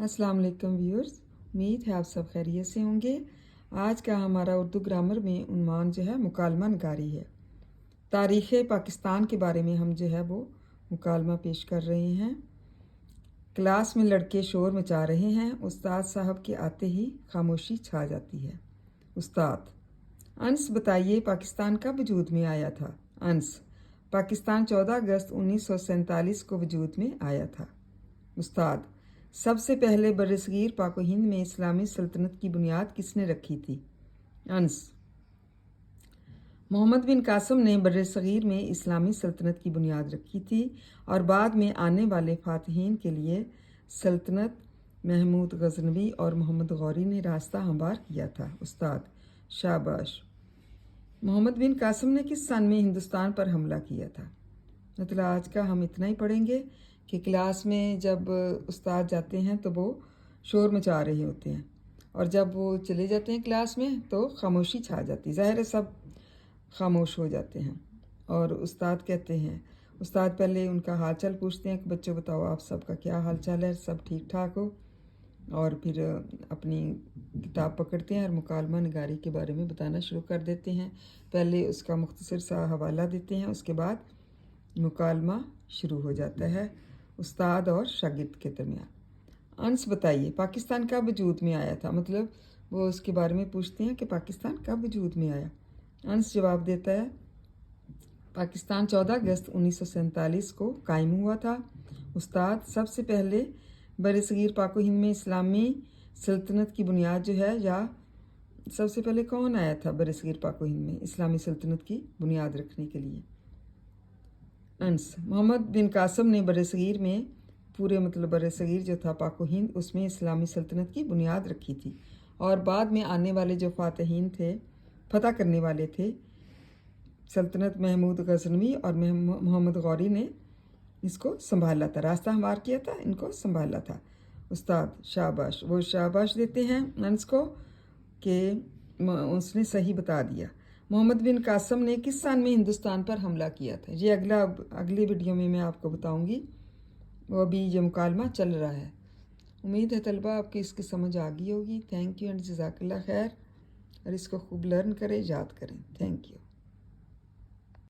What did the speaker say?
अस्सलाम वालेकुम व्यूअर्स, उम्मीद है आप सब खैरियत से होंगे। आज का हमारा उर्दू ग्रामर में उन्वान जो है मुकालमा नगारी है। तारीख़ पाकिस्तान के बारे में हम जो है वो मुकालमा पेश कर रहे हैं। क्लास में लड़के शोर मचा रहे हैं, उस्ताद साहब के आते ही खामोशी छा जाती है। उस्ताद: अंस बताइए, पाकिस्तान कब वजूद में आया था? अंस: पाकिस्तान 14 अगस्त 1947 को वजूद में आया था। उस्ताद: सबसे पहले बरसगीर पाक हिंद में इस्लामी सल्तनत की बुनियाद किसने रखी थी? अंस: मोहम्मद बिन कासम ने बरसगीर में इस्लामी सल्तनत की बुनियाद रखी थी और बाद में आने वाले फातहीन के लिए सल्तनत महमूद गजनवी और मोहम्मद गौरी ने रास्ता हमवार किया था। उस्ताद: शाबाश। मोहम्मद बिन कासम ने किस सन में हिंदुस्तान पर हमला किया था? मतलब आज का हम इतना ही पढ़ेंगे कि क्लास में जब उस्ताद जाते हैं तो वो शोर मचा रहे होते हैं और जब वो चले जाते हैं क्लास में तो खामोशी छा जाती है। ज़ाहिर है सब खामोश हो जाते हैं और उस्ताद कहते हैं, उस्ताद पहले उनका हाल चाल पूछते हैं कि बच्चों बताओ आप सबका क्या हाल चाल है, सब ठीक ठाक हो, और फिर अपनी किताब पकड़ते हैं और मुकालमा नगारी के बारे में बताना शुरू कर देते हैं। पहले उसका मुख्तसर सा हवाला देते हैं, उसके बाद मुकालमा शुरू हो जाता है उस्ताद और शागिर्द के दरमियान। अंस बताइए, पाकिस्तान कब वजूद में आया था? मतलब वो उसके बारे में पूछते हैं कि पाकिस्तान कब वजूद में आया। अंस जवाब देता है, पाकिस्तान 14 अगस्त 1947 को कायम हुआ था। उस्ताद: सबसे पहले बरसगीर पाक हिंद में इस्लामी सल्तनत की बुनियाद जो है, या सबसे पहले कौन आया था बरसगीर पाक हिंद में इस्लामी सल्तनत की बुनियाद रखने के लिए? अंस: मोहम्मद बिन कासम ने बरसगीर में पूरे मतलब बरसगीर जो था पाक हिंद उसमें इस्लामी सल्तनत की बुनियाद रखी थी और बाद में आने वाले जो फातहीन थे, फतह करने वाले थे, सल्तनत महमूद गजनवी और मोहम्मद गौरी ने इसको संभाला था, रास्ता हमवार किया था, इनको संभाला था। उस्ताद: शाबाश। वो शाबाश देते हैं अंस को कि उसने सही बता दिया। मोहम्मद बिन कासम ने किस सन में हिंदुस्तान पर हमला किया था? ये अगली वीडियो में मैं आपको बताऊंगी। वो अभी ये मुकालमा चल रहा है। उम्मीद है तलबा आपकी इसकी समझ आ गई होगी। थैंक यू एंड जज़ाकल्लाह खैर, और इसको खूब लर्न करें, याद करें। Thank you.